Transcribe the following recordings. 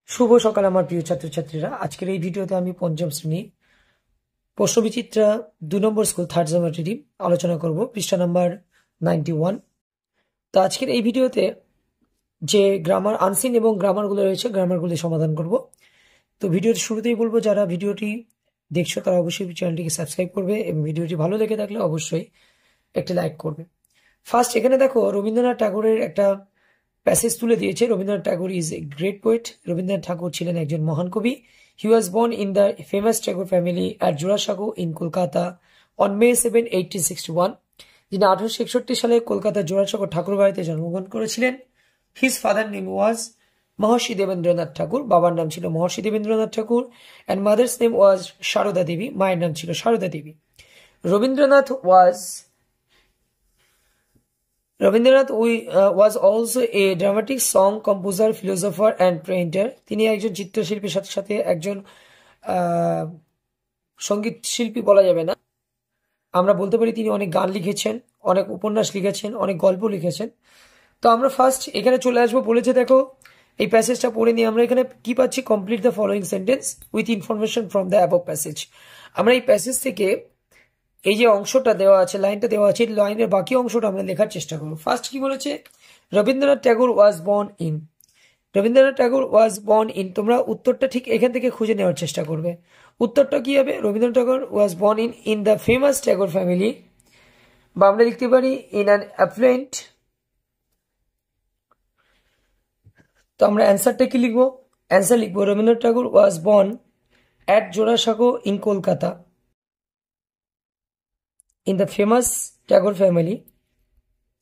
শুভ সকাল আমার প্রিয় ছাত্রছাত্রীরা। আজকের এই ভিডিওতে আমি পঞ্চম শ্রেণী প্রশ্নবিচিত্রা 2 নম্বর স্কুল থার্ড সেমিস্টার আলোচনা করব, পৃষ্ঠা নাম্বার 91। তো আজকের এই ভিডিওতে যে গ্রামার আনসিন এবং গ্রামারগুলো রয়েছে গ্রামারগুলি সমাধান করব। তো ভিডিওর শুরুতেই বলবো, যারা ভিডিওটি দেখছো তারা অবশ্যই চ্যানেলটিকে সাবস্ক্রাইব করবে এবং ভিডিওটি ভালো লেগে থাকলে অবশ্যই একটি লাইক করবে। ফার্স্ট এখানে দেখো, রবীন্দ্রনাথ ঠাকুরের একটা প্যাসেজ তুলে দিয়েছে। Rabindranath Thakur is a great poet. Rabindranath Thakur ছিলেন একজন মহান কবি। He was born in the famous Thakur family at Jorasanko in Kolkata on May 7, 1861। যিনি 1861 সালে কলকাতার জোড়াসাঁকো ঠাকুর বাড়িতে জন্মগ্রহণ করেছিলেন। His father name was Maharshi Debendranath Thakur. বাবার নাম ছিল Maharshi Debendranath Thakur. And mother's name was Sarada Devi. মায়ের নাম ছিল Sarada Devi. Rabindranath was also a dramatic song composer, philosopher and painter. তিনি একজন চিত্রশিল্পীর সাথে সাথে একজন সঙ্গীত শিল্পী বলা যাবে না, আমরা বলতে পারি তিনি অনেক গান লিখেছেন, অনেক উপন্যাস লিখেছেন, অনেক গল্প লিখেছেন। তো আমরা ফার্স্ট এখানে চলে আসবো। বলেছে দেখো, এই প্যাসেজটা পড়ে নিয়ে আমরা এখানে কি পাচ্ছি, complete the following sentence with information from the above passage. আমরা এই প্যাসেজ থেকে এই যে অংশটা দেওয়া আছে, লাইনটা দেওয়া আছে, লাইনের বাকি অংশটা আমরা লেখার চেষ্টা করবো। ফার্স্ট কি বলেছে, Rabindranath Thakur was born in. Rabindranath Thakur was born in, তোমরা উত্তরটা ঠিক এখান থেকে খুঁজে নেওয়ার চেষ্টা করবে। উত্তরটা কি হবে, Rabindranath Thakur was born in the famous Thakur family, বা আমরা লিখতে পারি ইন অ্যান অ্যাফ্লুয়েন্ট। তো আমরা অ্যান্সারটা কি লিখবো, অ্যান্সার লিখবো Rabindranath Thakur was born at Jorasanko in Kolkata in the famous Thakur family.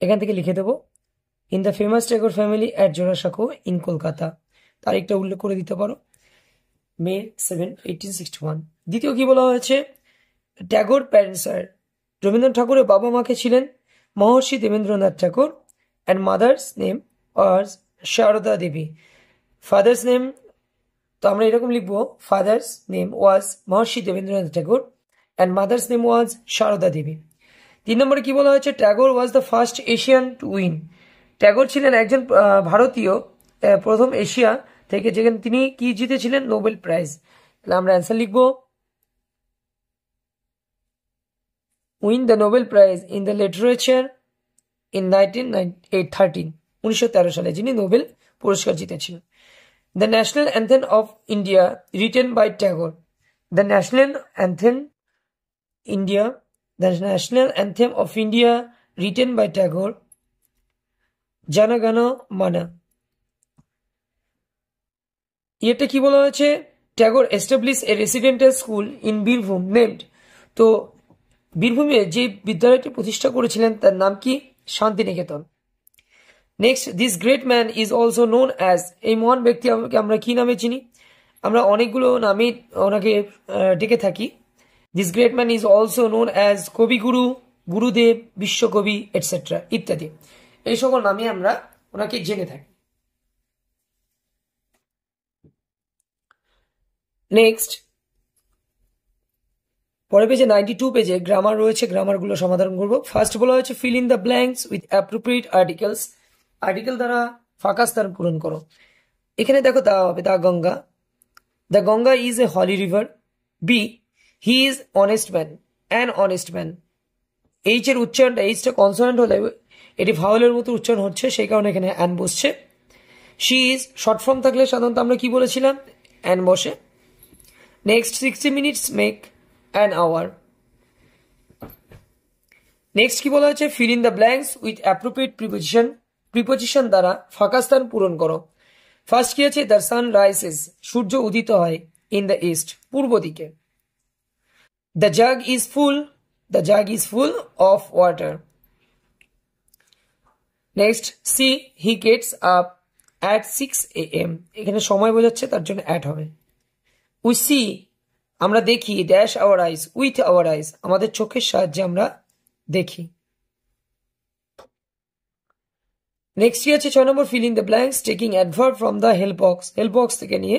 এখান থেকে লিখে দেবো in the famous Thakur family at Jorasanko in Kolkata. তারিখটা উল্লেখ করে দিতে পারো, May 7, 1861। দ্বিতীয় কি বলা হয়েছে, ট্যাগোর প্যারেন্টস আর, রবীন্দ্রনাথ ঠাকুরের বাবা মাকে ছিলেন Maharshi Debendranath Thakur. And mother's name was Sarada Devi. Father's name, তো আমরা এরকম লিখবো, father's name was Maharshi Debendranath Thakur and mother's name was Sarada Devi. 3 নম্বরে কি বলা হয়েছে, Tagore was the first Asian to win. Tagore ছিলেন একজন ভারতীয়, প্রথম এশিয়া থেকে যেখানে তিনি কি জিতেছিলেন, নোবেল প্রাইজ। তাহলে আমরা অ্যান্সার লিখবো win the Nobel prize in the literature in 1913 সালে যিনি নোবেল পুরস্কার জিতেছিলেন। The national anthem of India written by Tagore. The national anthem India, the national anthem of India written by Tagore, জানা গান মানা। এটা কি বলা হয়েছে, Tagore establish a residential school in Birbhum named. তো বীরভূমে যে বিদ্যালয়টি প্রতিষ্ঠা করেছিলেন তার নাম কি, Shantiniketan. Next, this great man is also known as, এই মহান ব্যক্তি আমরা কি নামে চিনি, আমরা অনেকগুলো নামে ওনাকে ডেকে থাকি। This great man is also known as কবিগুরু, গুরুদেব, বিশ্বকবি এটসেট্রা ইত্যাদি, এই সকল নামে আমরা ওনাকে জেনে থাকি। নেক্সট, পরের পেজে 92 পেজে গ্রামার রয়েছে, গ্রামারগুলো সমাধান করব। ফার্স্ট বলা হয়েছে fill in the blanks with appropriate articles. Article দ্বারা ফাঁকা স্থান পূরণ করো। এখানে দেখো দেওয়া হবে, the Ganga, the Ganga is a holy river. B, he is honest man, an honest man. H এর উচ্চারণটা, এইচটা কনসোনেন্ট হলে এটি ভাওয়েলের মতো উচ্চারণ হচ্ছে, সেই কারণে এখানে অ্যান বসছে। শি ইজ, শর্ট ফর্ম থাকলে সাধারণত আমরা কি বলেছিলাম, অ্যান বসে। Next, 60 minutes make an hour. Next কি বলা হয়েছে, fill in the blanks with appropriate preposition. Preposition দ্বারা ফাঁকা স্থান পূরণ করো। ফার্স্ট কি আছে, দ্য সান রাইসেস, সূর্য উদিত হয়, ইন দ্য ইস্ট, পূর্ব দিকে। The jug is full, the jug is full of water. Next, C he gets up at 6 AM, এখানে সময় বোঝাচ্ছে তার জন্য অ্যাট হবে। উই সি, আমরা দেখি, dash our eyes, with our eyes, আমাদের চোখের সাহায্যে আমরা দেখি। নেক্সট কি আছে, 6 নম্বর, fill in the blanks taking adverb from the help box. Help box থেকে নিয়ে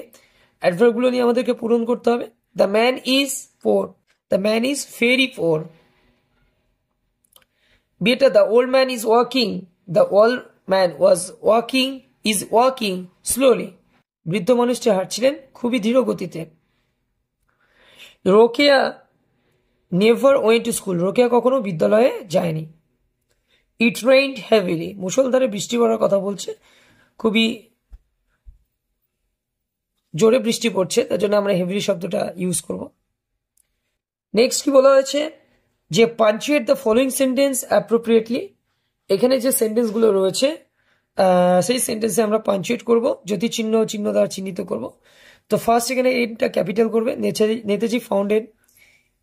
অ্যাডভার্ব গুলো নিয়ে আমাদেরকে পূরণ করতে হবে। The man is poor, the man is very poor. বিটা, the old man is walking, the old man was walking, is walking slowly. বৃদ্ধ মানুষটি হাঁটছিলেন খুবই ধীর গতিতে। Rokeya never went to school, Rokeya কখনো বিদ্যালয়ে যায়নি। ইট রেইনড হেভিলি, মুষলধারে বৃষ্টি পড়ার কথা বলছে, খুবই জোরে বৃষ্টি পড়ছে, তার জন্য আমরা হেভিলি শব্দটা ইউজ করব। নেক্সট কি বলা হয়েছে যে পাঞ্চুয়েট দ্য ফলোইং সেন্টেন্স অ্যাপ্রোপ্রিয়েটলি, এখানে যে সেন্টেন্স গুলো রয়েছে সেই সেন্টেন্সে আমরা পাঞ্চুয়েট করব, জ্যোতি চিহ্ন চিহ্ন দ্বারা চিহ্নিত করব। তো ফার্স্ট এখানে এটা ক্যাপিটাল করবে, নেতাজি ফাউন্ডেড,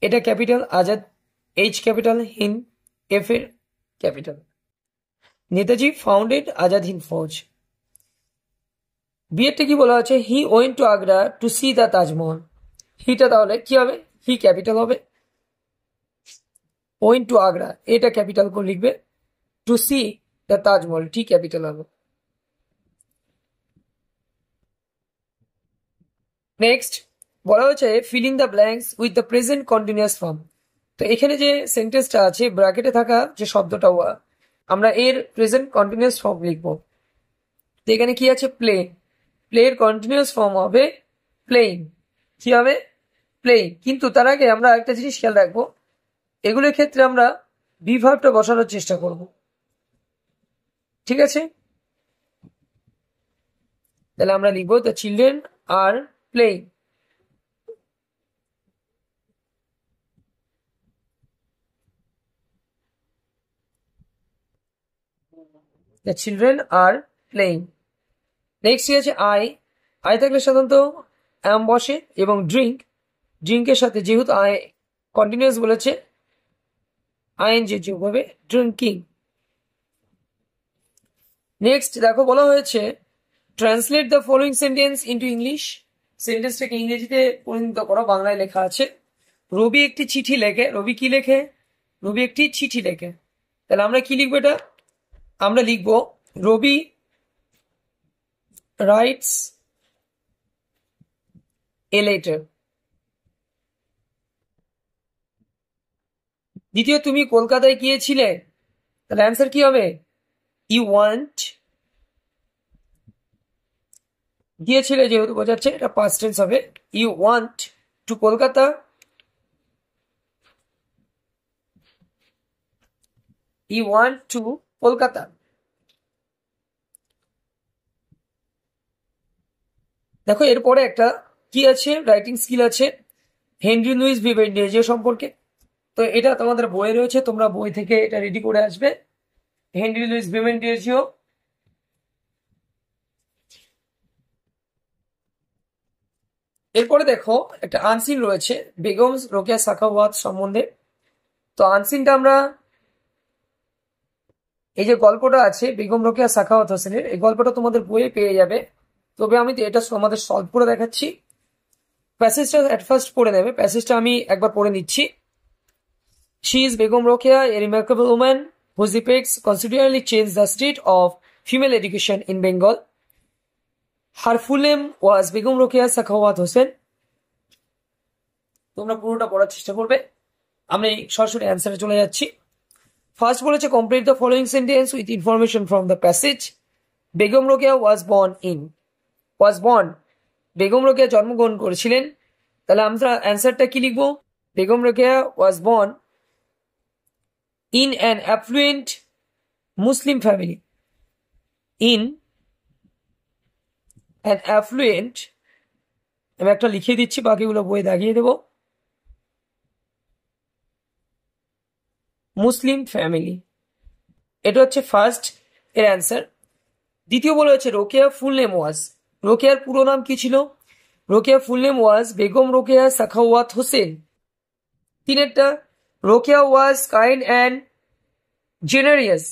এটা capital, Azad H capital, Hind F এর ক্যাপিটাল। নেতাজি ফাউন্ডেড আজাদ হিন্দ ফৌজ। বিয়েরটা কি বলা আছে, he went to Agra to see the Taj Mahal, হিটা তাহলে কি হবে, হি ক্যাপিটাল হবে, ওয়েন্ট টু আগ্রা এটা ক্যাপিটাল করে লিখবে, to see the Taj Mahal T capital হবে। নেক্সট বলা হচ্ছে filling the blanks with the present continuous form. তো এখানে যে সেন্টেন্সটা আছে ব্র্যাকেটে থাকা যে শব্দটা আমরা এর প্রেজেন্ট কন্টিনিউয়াস ফর্ম লিখবো। তো এখানে কি আছে, প্লে, প্লে এর কন্টিনিউয়াস ফর্ম হবে প্লেইং, কি হবে প্লেইং। কিন্তু তার আগে আমরা একটা জিনিস খেয়াল রাখবো, এগুলোর ক্ষেত্রে আমরা বি ভার্বটা বসানোর চেষ্টা করব, ঠিক আছে। তাহলে আমরা লিখবো the children are playing, the children are playing. Next আছে আই, আই থাকলে সাধারণত অ্যাম বসে, এবং ড্রিঙ্ক, ড্রিঙ্কের সাথে যেহেতু আই কন্টিনিউয়াস বলেছে আইএনজি যোগ হবে, ড্রিঙ্কিং। নেক্সট দেখো বলা হয়েছে translate the following sentence into English, সেন্টেন্সটাকে ইংরেজিতে পরিণত করো, বাংলায় লেখা আছে রবি একটি চিঠি লেখে, রবি কি লেখে, রবি একটি চিঠি লেখে। তাহলে আমরা কি লিখবো, এটা আমরা লিখবো রবি রাইটস এ লেটার। দ্বিতীয়, তুমি কলকাতায় গিয়েছিলে, তাহলে অ্যান্সার কি হবে, ইউ ওয়ান্ট, গিয়েছিলে যেহেতু বোঝাচ্ছে এটা পাস্ট টেন্স হবে, you want to Kolkata, you want to Kolkata. দেখো এরপরে একটা কি আছে, রাইটিং স্কিল আছে হেনরি লুইস ভিভেন্ডিজিও সম্পর্কে। তো এটা তোমাদের বইয়ে রয়েছে, তোমরা বই থেকে এটা রেডি করে আসবে, হেনরি লুইস ভিভেন্ডিজিও। এরপরে দেখো একটা আনসিন রয়েছে বেগম রোকেয়া সাখাওয়াত সম্বন্ধে। তো আনসিনটা আমরা, এই যে গল্পটা আছে বেগম রোকেয়া সাখাওয়াত হোসেনের, এই গল্পটা তোমাদের বইয়ে পেয়ে যাবে, তবে আমি এটা আমাদের সলভ করে দেখাচ্ছি। প্যাসেজটা এট ফার্স্ট পড়ে নেবে, প্যাসেজটা আমি একবার পড়ে নিচ্ছি। She is Begum Rokeya, a remarkable woman whose depicts considerably changed the state of female education in Bengal. Her full name was Begum Rokeya Sakhawat Hossain. তোমরা পুরোটা পড়ার চেষ্টা করবে, আমরা সরাসরি অ্যান্সারে চলে যাচ্ছি। ফার্স্ট বলেছে complete the following sentence with information from the passage. Begum Rokeya was born, Begum Rokeya জন্মগ্রহণ করেছিলেন। তাহলে আমরা অ্যান্সারটা কি লিখবো, Begum Rokeya was born in an affluent Muslim family. In an affluent, আমি একটা লিখে দিচ্ছি, বাকিগুলো বই দাগিয়ে দেব, মুসলিম ফ্যামিলি, এটা হচ্ছে ফার্স্ট এর অ্যান্সার। দ্বিতীয় বলা হচ্ছে রোকেয়া ফুল নেম ওয়াজ, রোকেয়ার পুরো নাম কি ছিল, Rokeya full name was Begum Rokeya Sakhawat Hossain. তিনেরটা Rokeya was kind and generous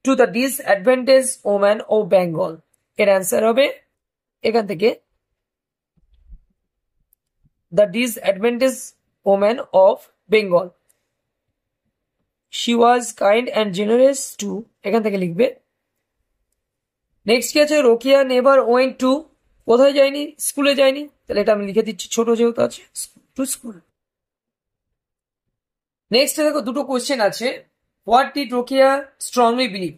to the disadvantage woman of Bengal, এর অ্যান্সার হবে এখান থেকে the disadvantage woman of Bengal. She was kind and generous to, এখান থেকে লিখবে। নেক্সট কি আছে, রোকেয়া নেভার ওয়েন্ট টু, কোথায় যায়নি, স্কুলে যায়নি, তাহলে এটা আমি লিখে দিচ্ছি ছোট যেহেতু আছে, টু স্কুল। নেক্সট দেখো দুটো কোয়েশ্চেন আছে, what did Rokeya strongly believe.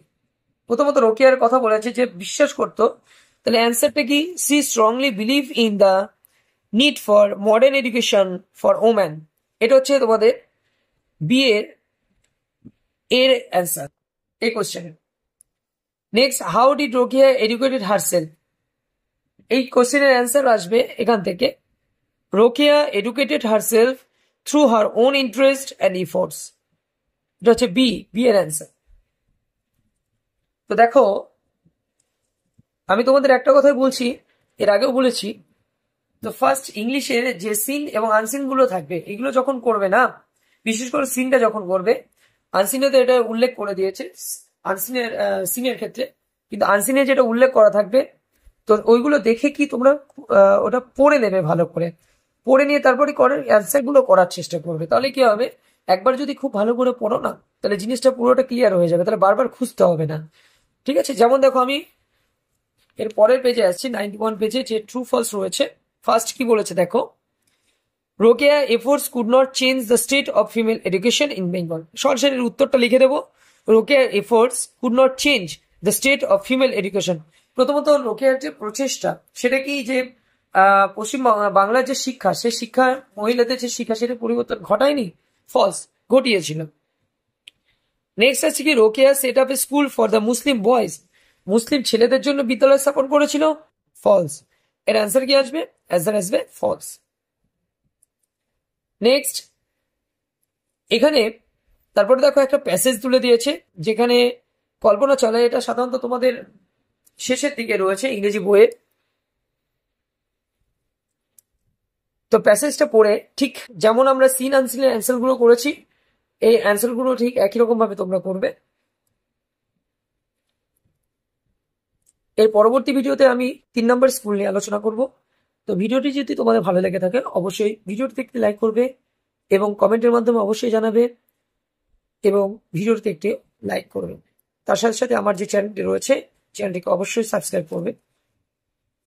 প্রথমত রোকেয়ার কথা বলেছে যে বিশ্বাস করতো তাহলে অ্যান্সারটা কি? C strongly believe in the need for modern education for woman. এটা হচ্ছে তোমাদের বি এর অ্যান্সার এই কোশ্চেনের। Next, how did Rokeya educated herself? এই কোশ্চেনের অ্যান্সার আসবে এখান থেকে, Rokeya educated herself through her own interest and efforts. এটা হচ্ছে বি এর অ্যান্সার। তো দেখো, আমি তোমাদের একটা কথাই বলছি, এর আগেও বলেছি, তো ফার্স্ট ইংলিশের যে সিন এবং আনসিন গুলো থাকবে, এগুলো যখন করবে না, বিশেষ করে সিনটা যখন করবে, আনসিনে তো এটা উল্লেখ করে দিয়েছে আনসিনের সিনের ক্ষেত্রে, কিন্তু আনসিনে যেটা উল্লেখ করা থাকবে, তো ওইগুলো দেখে কি তোমরা ওটা পড়ে নেবে, ভালো করে পড়ে নিয়ে তারপরে অ্যান্সার গুলো করার চেষ্টা করবে। তাহলে কি হবে, একবার যদি খুব ভালো করে পড়ো না, তাহলে জিনিসটা পুরোটা ক্লিয়ার হয়ে যাবে, তাহলে বারবার খুঁজতে হবে না। ঠিক আছে, যেমন দেখো আমি এর পরের পেজে আসছি, 91 পেজে যে ট্রু ফলস রয়েছে। ফার্স্ট কি বলেছে দেখো, Rokeya efforts could not change the state of female education in Bengal. সরাসরি উত্তরটা লিখে দেবো, Rokeya efforts could not change the state of female education. প্রথমত রোকেয়ার যে প্রচেষ্টা, সেটা কি যে পশ্চিম বাংলার যে শিক্ষা, সেই শিক্ষা, মহিলাদের যে শিক্ষা, সেটা পরিবর্তন ঘটায়নি, ফলস, ঘটিয়েছিল। নেক্সট আছে কি, Rokeya set up a school for the Muslim boys. Muslim ছেলেদের জন্য বিদ্যালয় স্থাপন করেছিল, ফলস। এর অ্যান্সার কি আসবে? অ্যান্সার আসবে ফলস। নেক্সট, এখানে তারপরে দেখো একটা প্যাসেজ তুলে দিয়েছে, যেখানে কল্পনা চলে, এটা সাধারণত তোমাদের শেষের দিকে রয়েছে ইংরেজি বইয়ে। তো প্যাসেজটা পড়ে ঠিক যেমন আমরা সিন আনসিনের অ্যান্সার গুলো করেছি, এই অ্যান্সার গুলো ঠিক একই রকম ভাবে তোমরা করবে। এর পরবর্তী ভিডিওতে আমি 3 নম্বর স্কুল নিয়ে আলোচনা করব। তো ভিডিওটি যদি তোমাদের ভালো লেগে থাকে, অবশ্যই ভিডিওটিতে একটি লাইক করবে এবং কমেন্টের মাধ্যমে অবশ্যই জানাবে, এবং ভিডিওটিতে একটি লাইক করবে। তার সাথে সাথে আমার যে চ্যানেলটি রয়েছে, চ্যানেলটিকে অবশ্যই সাবস্ক্রাইব করবে।